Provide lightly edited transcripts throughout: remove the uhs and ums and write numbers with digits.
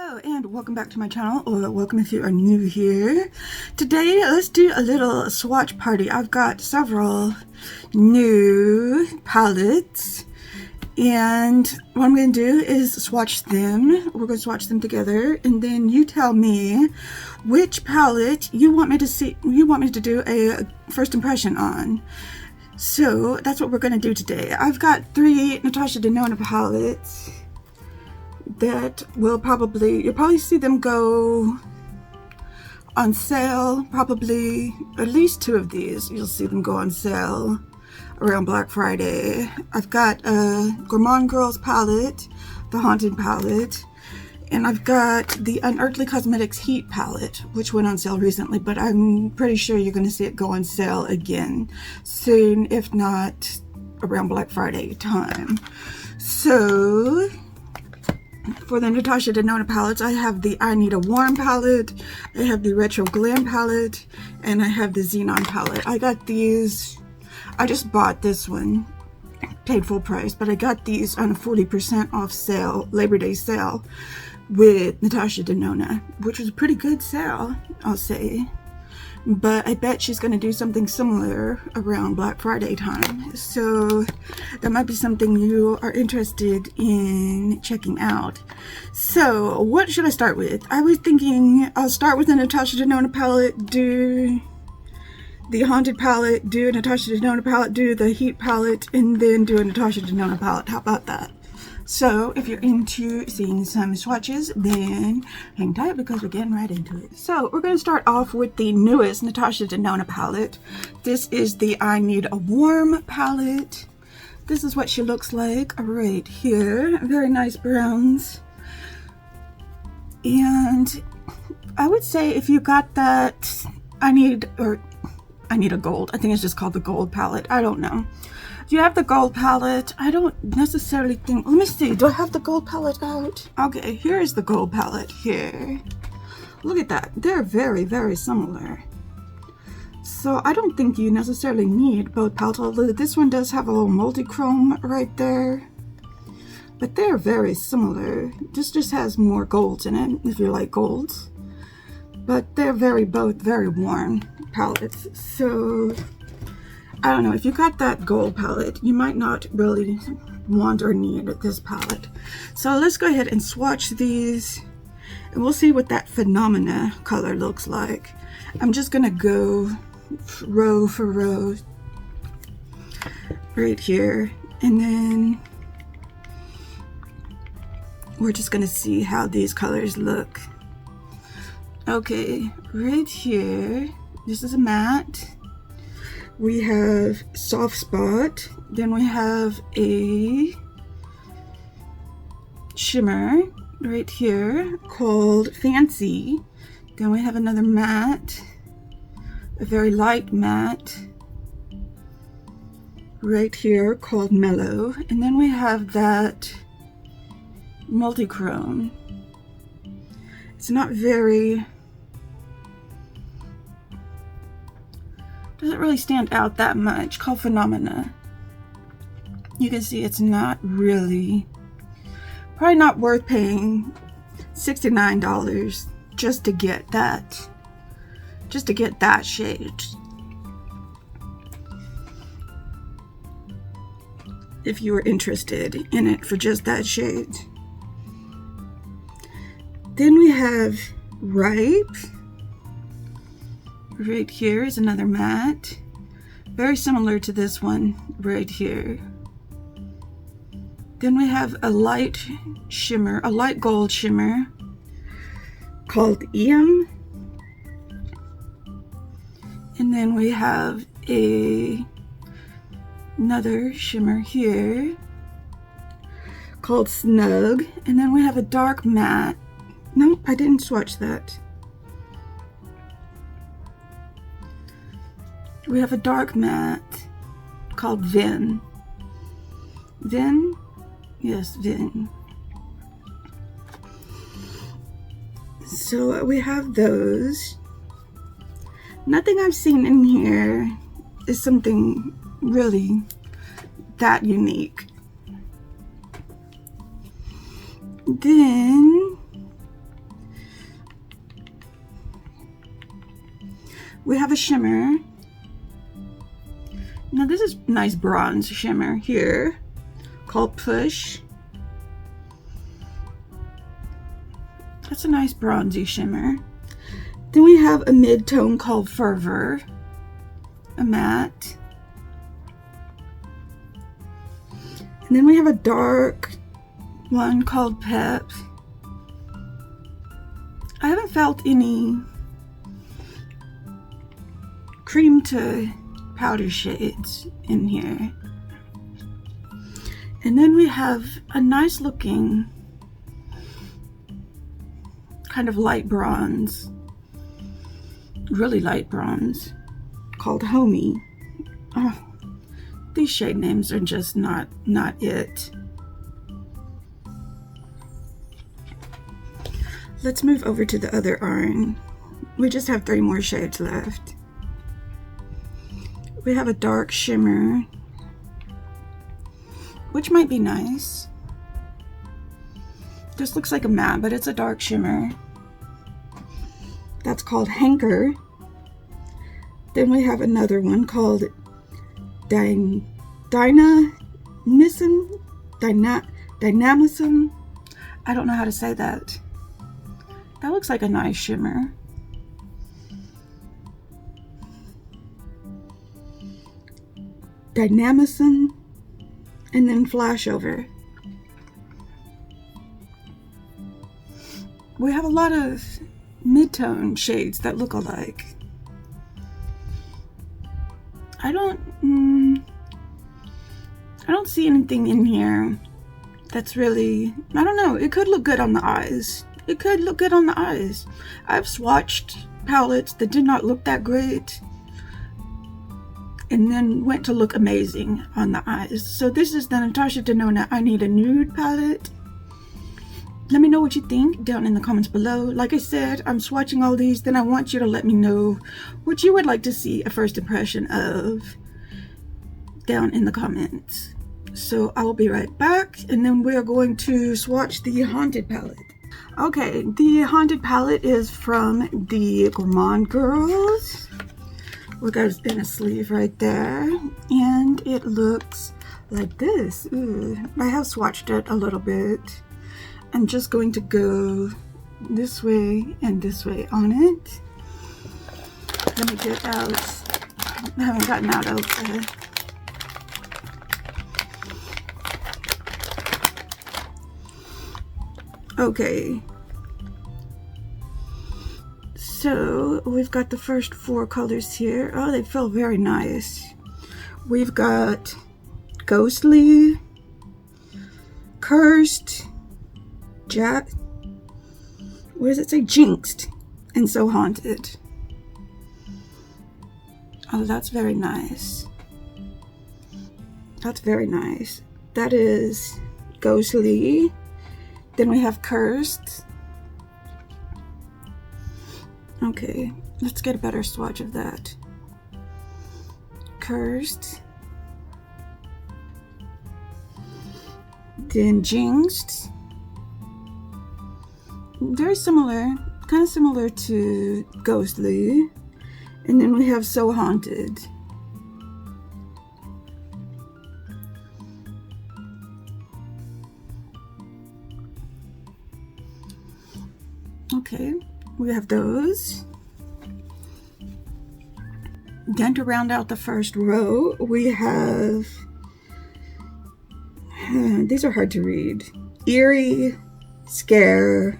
Hello and welcome back to my channel, or welcome if you are new here. Today let's do a little swatch party. I've got several new palettes and what I'm going to do is swatch them. We're going to swatch them together and then you tell me which palette you want me to do a first impression on. So that's what we're going to do today. I've got 3 Natasha Denona palettes that will you'll probably see them go on sale. Probably at least 2 of these you'll see them go on sale around Black Friday. I've got a Gourmande Girls palette, the Haunted palette, and I've got the Unearthly Cosmetics Heat palette, which went on sale recently, but I'm pretty sure you're going to see it go on sale again soon, if not around Black Friday time. So for the Natasha Denona palettes, I have the I Need a Warm palette, I have the Retro Glam palette, and I have the Xenon palette. I got these, I just bought this one, paid full price, but I got these on a 40% off sale, Labor Day sale with Natasha Denona, which was a pretty good sale, I'll say. But I bet she's going to do something similar around Black Friday time. So that might be something you are interested in checking out. So what should I start with? I was thinking I'll start with the Natasha Denona palette, do the Haunted palette, do a Natasha Denona palette, do the Heat palette, and then do a Natasha Denona palette. How about that? So if you're into seeing some swatches, then hang tight because we're getting right into it. So we're going to start off with the newest Natasha Denona palette. This is the I Need a Warm palette. This is what she looks like right here. Very nice browns. And I would say if you got that I Need a Gold. I think it's just called the Gold palette. I don't know. Do you have the Gold palette? I don't necessarily think, let me see, do I have the Gold palette out? Okay, here is the Gold palette here. Look at that, they're very, very similar. So I don't think you necessarily need both palettes, although this one does have a little multi-chrome right there. But they're very similar. This just has more golds in it, if you like golds. But they're both very warm palettes. So I don't know, if you got that Gold palette, you might not really want or need this palette. So let's go ahead and swatch these and we'll see what that Phenomena color looks like. I'm just gonna go row for row right here, and then we're just gonna see how these colors look. Okay, right here, this is a matte. We have Soft Spot, then we have a shimmer right here called Fancy, then we have another matte, a very light matte right here called Mellow, and then we have that multi-chrome. It's not very, doesn't really stand out that much, called Phenomena. You can see it's not really, probably not worth paying $69 just to get that shade. If you were interested in it for just that shade. Then we have Ripe. Right here is another matte, very similar to this one right here. Then we have a light shimmer, a light gold shimmer called EM. And then we have another shimmer here called Snug. And then we have a dark matte. Nope, I didn't swatch that. We have a dark matte called Vin. Vin? Yes, Vin. So we have those. Nothing I've seen in here is something really that unique. Then we have a shimmer. Now this is nice bronze shimmer here called Push. That's a nice bronzy shimmer. Then we have a mid-tone called Fervor, a matte. And then we have a dark one called Pep. I haven't felt any cream to powder shades in here. And then we have a nice looking kind of light bronze, really light bronze, called Homie. Oh, these shade names are just not it. Let's move over to the other iron. We just have 3 more shades left. We have a dark shimmer, which might be nice. This looks like a matte, but it's a dark shimmer. That's called Hanker. Then we have another one called Dynamism. I don't know how to say that. That looks like a nice shimmer. Dynamism, and then Flashover. We have a lot of mid-tone shades that look alike. I don't see anything in here that's really, I don't know, it could look good on the eyes. It could look good on the eyes. I've swatched palettes that did not look that great and then went to look amazing on the eyes. So this is the Natasha Denona I Need a Nude palette. Let me know what you think down in the comments below. Like I said, I'm swatching all these, then I want you to let me know what you would like to see a first impression of down in the comments. So I will be right back, and then we're going to swatch the Haunted palette. Okay, the Haunted palette is from the Gourmande girls. We got in a sleeve right there, and it looks like this. Ooh, I have swatched it a little bit. I'm just going to go this way and this way on it. Let me get out. I haven't gotten out of the okay. So we've got the first 4 colors here. Oh, they feel very nice. We've got Ghostly, Cursed, what does it say? Jinxed, and So Haunted. Oh, that's very nice. That's very nice. That is Ghostly. Then we have Cursed. Okay, let's get a better swatch of that. Cursed. Then Jinxed. Very similar, kind of similar to Ghostly. And then we have So Haunted. Okay, we have those. Then to round out the first row, we have, these are hard to read. Eerie, Scare,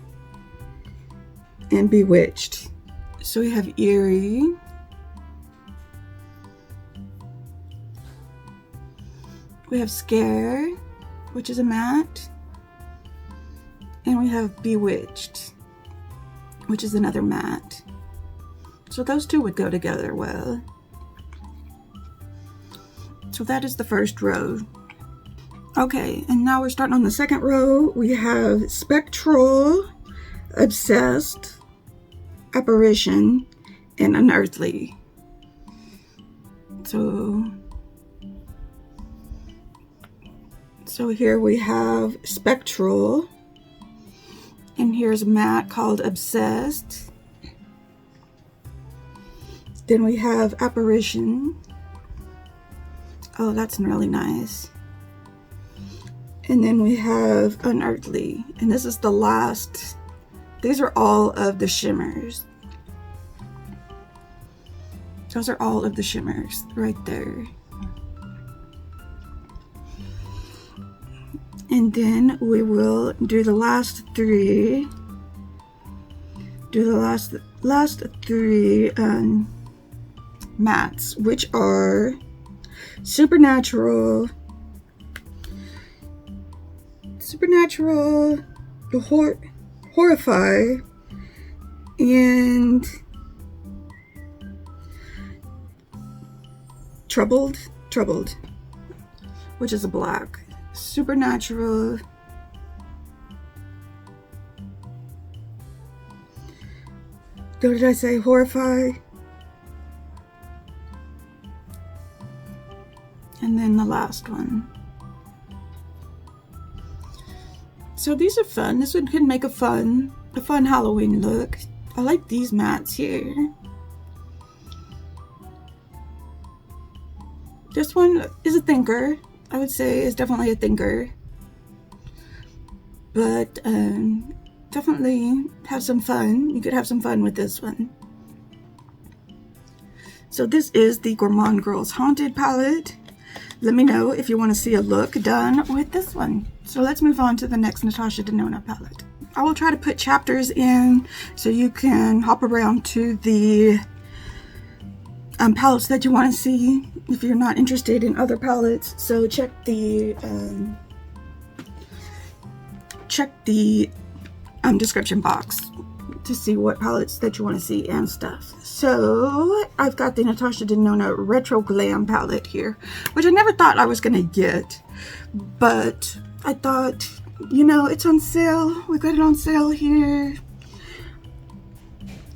and Bewitched. So we have Eerie. We have Scare, which is a matte. And we have Bewitched, which is another matte. So those two would go together well. So that is the first row. Okay, and now we're starting on the second row. We have Spectral, Obsessed, Apparition, and Unearthly. So here we have Spectral, and here's a matte called Obsessed, Then we have Apparition. Oh, that's really nice. And then we have Unearthly. And this is the last. These are all of the shimmers. Those are all of the shimmers right there. And then we will do the last three. Do the last three mattes, which are Supernatural, Horrify, and Troubled, which is a black. Supernatural, what did I say? Horrify, and then the last one. So these are fun. This one can make a fun Halloween look. I like these mattes here. This one is a thinker. I would say is definitely a thinker. But definitely have some fun. You could have some fun with this one. So this is the Gourmande Girls Haunted palette. Let me know if you want to see a look done with this one. So let's move on to the next Natasha Denona palette. I will try to put chapters in so you can hop around to the palettes that you want to see if you're not interested in other palettes. So check the description box to see what palettes that you want to see and stuff. So I've got the Natasha Denona Retro Glam palette here, which I never thought I was gonna get, but I thought, you know, it's on sale. We got it on sale here.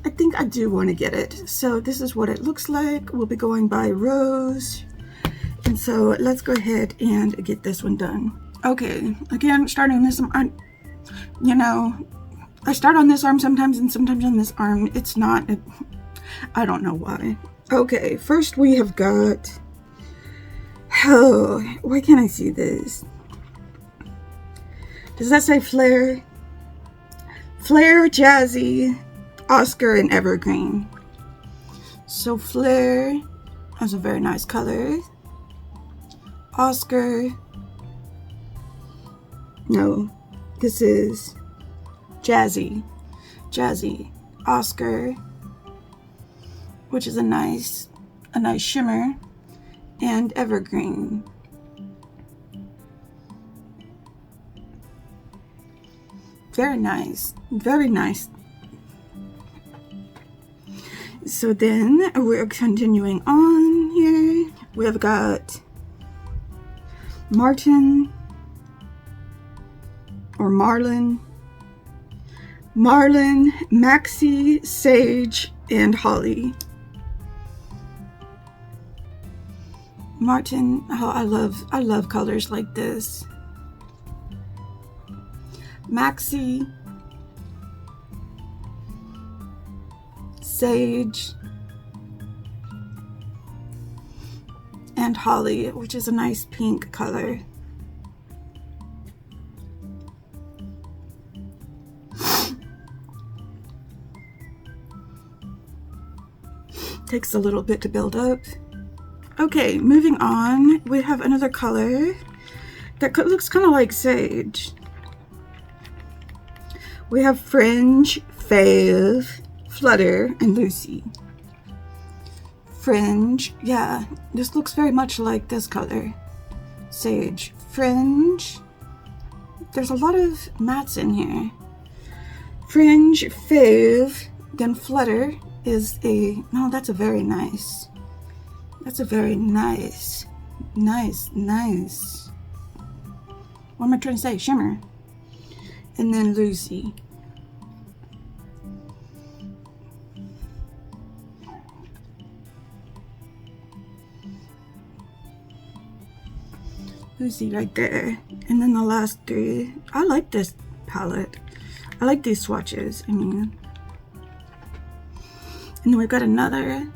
I think I do want to get it. So this is what it looks like. We'll be going by Rose. And so let's go ahead and get this one done. Okay, again, starting this, you know, I start on this arm sometimes and sometimes on this arm. It's not, I don't know why. Okay, first we have got, oh, why can't I see this? Does that say Flare? Flare, Jazzy, Oscar, and Evergreen. So Flare has a very nice color. Oscar, no, this is Jazzy, Oscar, which is a nice shimmer, and Evergreen. Very nice, very nice. So then we're continuing on here. We have got Martin or Marlin, Maxie, Sage, and Holly. Martin, oh, I love colors like this. Maxie, Sage, and Holly, which is a nice pink color. Takes a little bit to build up. Okay, moving on, we have another color that looks kind of like Sage. We have Fringe, Fave, Flutter, and Lucy. Fringe, yeah, this looks very much like this color. Sage, Fringe. There's a lot of mattes in here. Fringe, Fave, then Flutter is a, no, that's a very nice. That's a very nice. What am I trying to say? Shimmer. And then Lucy. Lucy right there. And then the last three. I like this palette. I like these swatches. I mean. And then we've got another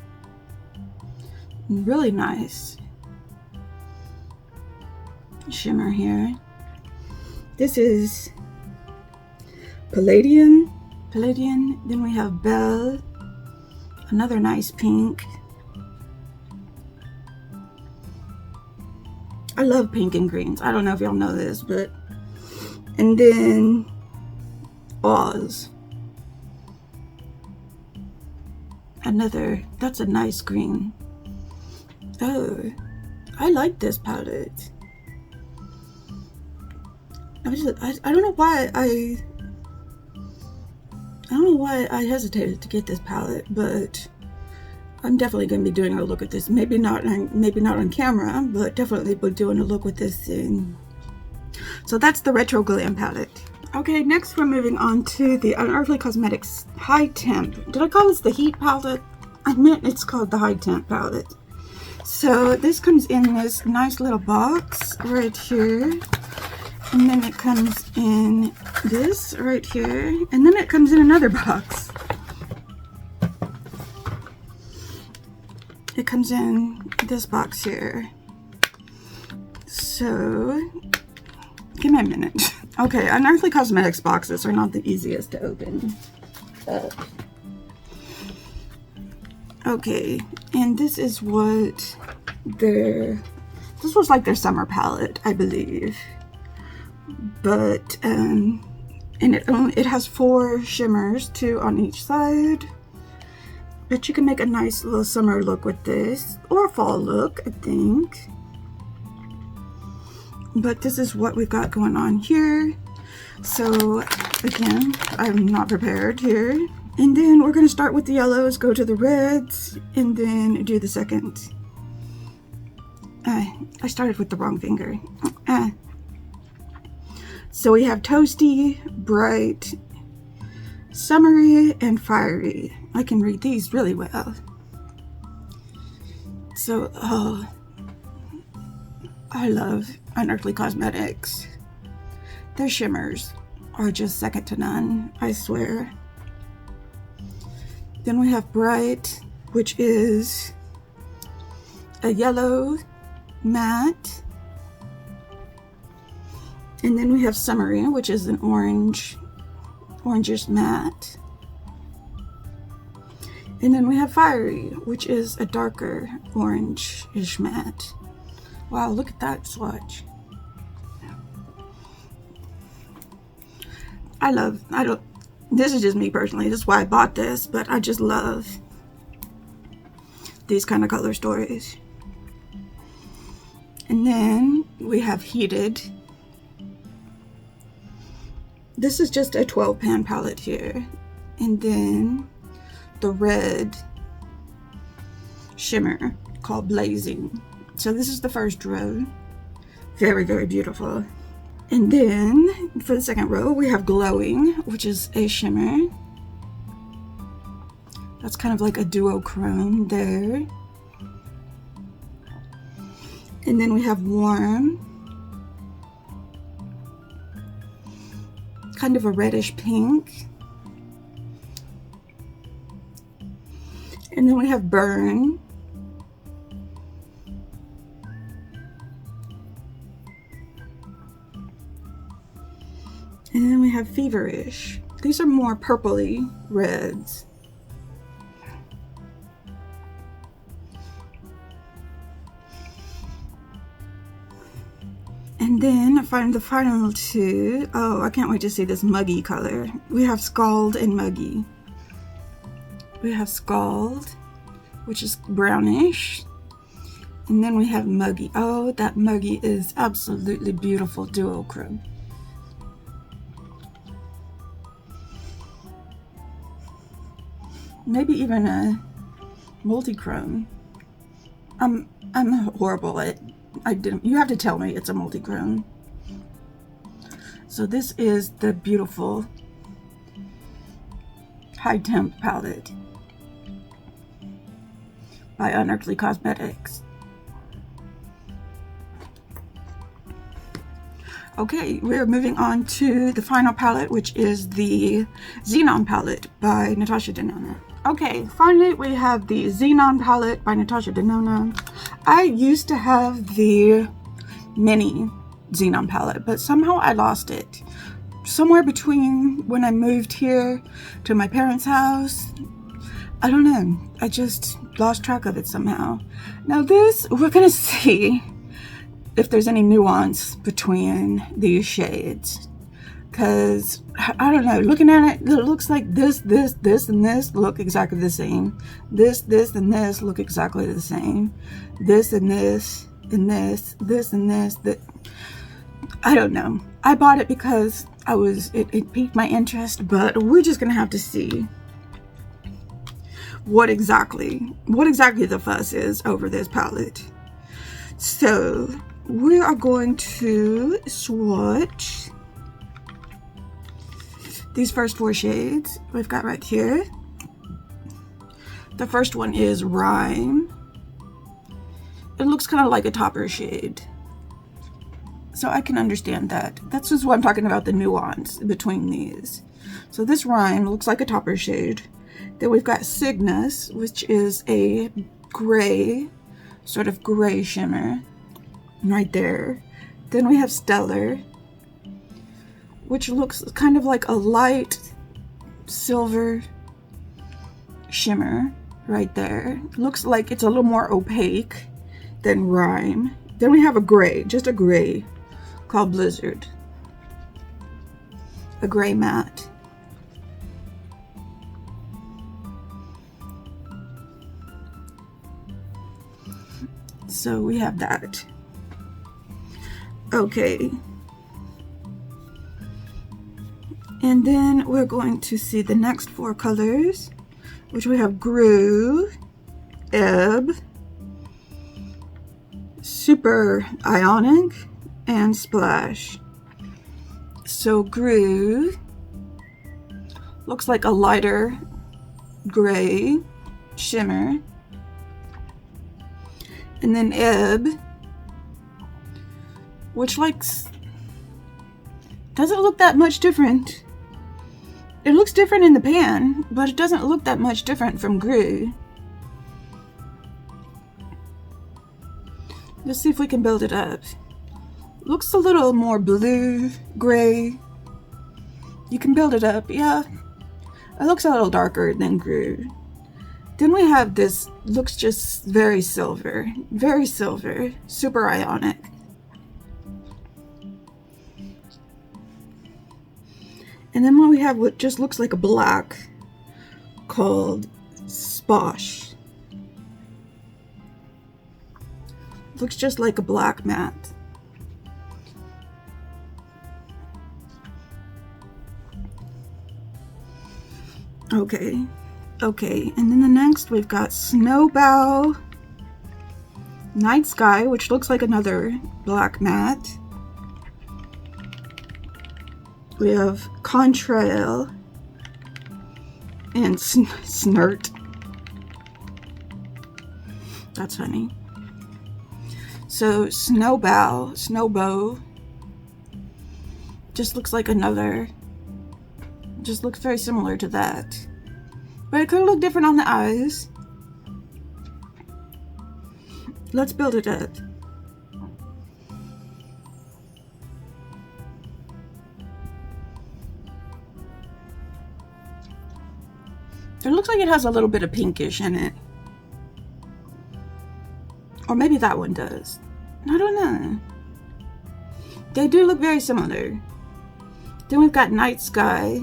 Really nice shimmer here. This is Palladium. Then we have Belle, another nice pink. I love pink and greens. I don't know if y'all know this, but and then Oz. That's a nice green. Oh, I like this palette. I don't know why I don't know why I hesitated to get this palette, but I'm definitely going to be doing a look at this. Maybe not on camera, but definitely be doing a look with this soon. So that's the Retro Glam palette. Okay, next we're moving on to the Unearthly Cosmetics High Temp. Did I call this the Heat palette? I meant it's called the High Temp palette. So this comes in this nice little box right here. And then it comes in this right here. And then it comes in another box. It comes in this box here. So, give me a minute. Okay, Unearthly Cosmetics boxes are not the easiest to open up. Okay, and this is what this was like their summer palette, I believe. But and it has 4 shimmers, 2 on each side. But you can make a nice little summer look with this, or a fall look, I think. But this is what we've got going on here. So again, I'm not prepared here. And then we're going to start with the yellows, go to the reds, and then do the second. I started with the wrong finger. So we have Toasty, Bright, Summery, and Fiery. I can read these really well. So, I love Unearthly Cosmetics. Their shimmers are just second to none, I swear. Then we have Bright, which is a yellow matte. And then we have Summery, which is an orangish matte. And then we have Fiery, which is a darker orange-ish matte. Wow, look at that swatch. This is just me personally, this is why I bought this, but I just love these kind of color stories. And then we have Heated. This is just a 12 pan palette here. And then the red shimmer called Blazing. So this is the first row. Very, very beautiful. And then for the second row, we have Glowing, which is a shimmer. That's kind of like a duochrome there. And then we have Warm. Kind of a reddish pink. And then we have Burn. And then we have Feverish. These are more purpley reds. And then I find the final two. Oh, I can't wait to see this muggy color. We have Scald and Muggy. We have Scald, which is brownish. And then we have Muggy. Oh, that Muggy is absolutely beautiful duochrome. Maybe even a multi-chrome. I'm horrible at you have to tell me it's a multi-chrome. So this is the beautiful High Temp palette by Unearthly Cosmetics. Okay, we're moving on to the final palette, which is the Xenon palette by Natasha Denona. Okay, finally we have the Xenon palette by Natasha Denona. I used to have the mini Xenon palette, but somehow I lost it. Somewhere between when I moved here to my parents' house, I don't know. I just lost track of it somehow. Now this, we're gonna see if there's any nuance between these shades. Because, I don't know, looking at it, it looks like this, and this look exactly the same. This, and this look exactly the same. This, and this, and this and this. I don't know. I bought it because it piqued my interest, but we're just going to have to see what exactly the fuss is over this palette. So, we are going to swatch these first 4 shades we've got right here. The first one is Rhyme. It looks kind of like a topper shade, so I can understand that. That's just what I'm talking about, the nuance between these. So this Rhyme looks like a topper shade. Then we've got Cygnus, which is a gray, sort of gray shimmer right there. Then we have Stellar, which looks kind of like a light silver shimmer right there. Looks like it's a little more opaque than Rhyme. Then we have a gray, just a gray, called Blizzard. A gray matte. So we have that. Okay. And then we're going to see the next 4 colors, which we have Groove, Ebb, Super Ionic, and Splash. So Groove looks like a lighter gray shimmer. And then Ebb, which doesn't look that much different. It looks different in the pan, but it doesn't look that much different from Groove. Let's see if we can build it up. Looks a little more blue, gray. You can build it up, yeah. It looks a little darker than Groove. Then we have this, looks just very silver, Super Ionic. And then we have what just looks like a black, called Sposh. Looks just like a black matte. Okay, and then the next we've got Snowbow, Night Sky, which looks like another black matte. We have Contrail and Snert. That's funny. So Snowbow, just looks like another, just looks very similar to that. But it could look different on the eyes. Let's build it up. It looks like it has a little bit of pinkish in it. Or maybe that one does. I don't know. They do look very similar. Then we've got Night Sky,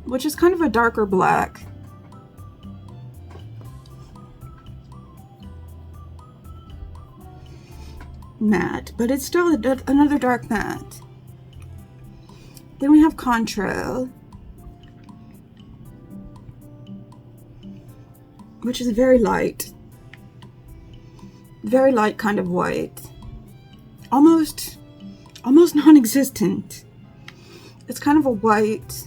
which is kind of a darker black. Matte, but it's still another dark matte. Then we have Contrail, which is very light kind of white, almost non-existent. It's kind of a white,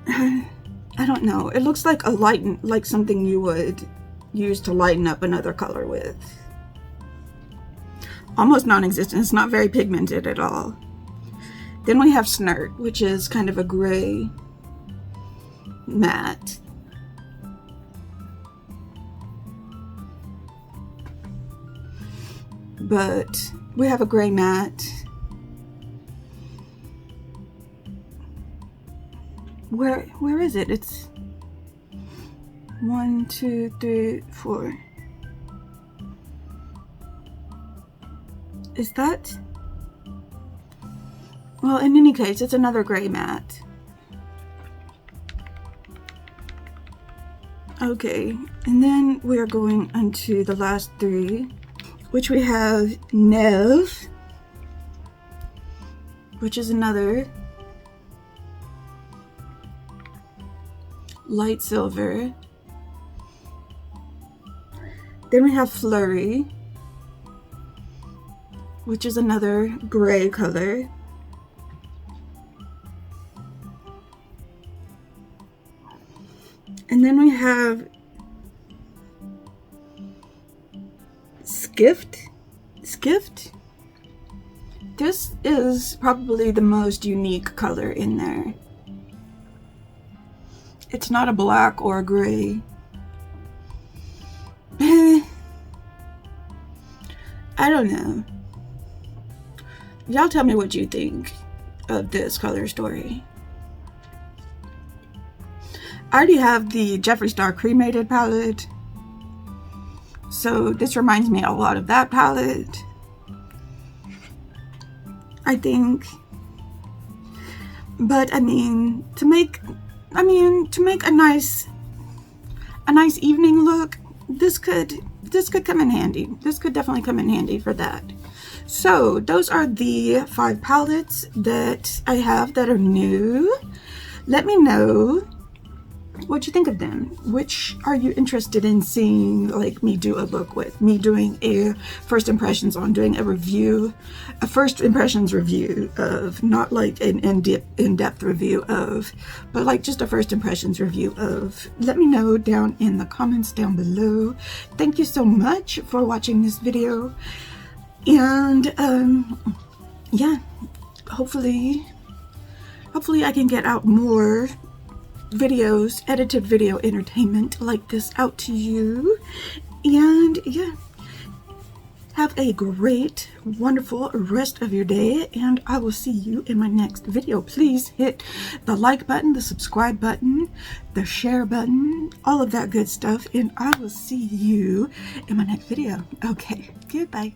I don't know, it looks like like something you would use to lighten up another color with. Almost non-existent. It's not very pigmented at all. Then we have Snert, which is kind of a gray matte. But we have a gray matte. Where is it? It's 1, 2, 3, 4. Is that? Well, in any case, it's another gray matte. Okay, and then we are going into the last 3, which we have Neve, which is another light silver. Then we have Flurry, which is another gray color. And then we have Skift. This is probably the most unique color in there. It's not a black or a gray. I don't know. Y'all tell me what you think of this color story. I already have the Jeffree Star Cremated palette, so this reminds me a lot of that palette, I think. But I mean, to make a nice evening look, this could come in handy. This could definitely come in handy for that. So those are the 5 palettes that I have that are new. Let me know what you think of them. Which are you interested in seeing, like, me do a look with? Me doing a first impressions on, doing a review, a first impressions review of, not like an in-depth review of, but like just a first impressions review of. Let me know down in the comments down below. Thank you so much for watching this video. And yeah, hopefully I can get out more videos, edited video entertainment like this out to you. And yeah, have a great, wonderful rest of your day, and I will see you in my next video. Please hit the like button, the subscribe button, the share button, all of that good stuff, and I will see you in my next video. Okay, goodbye.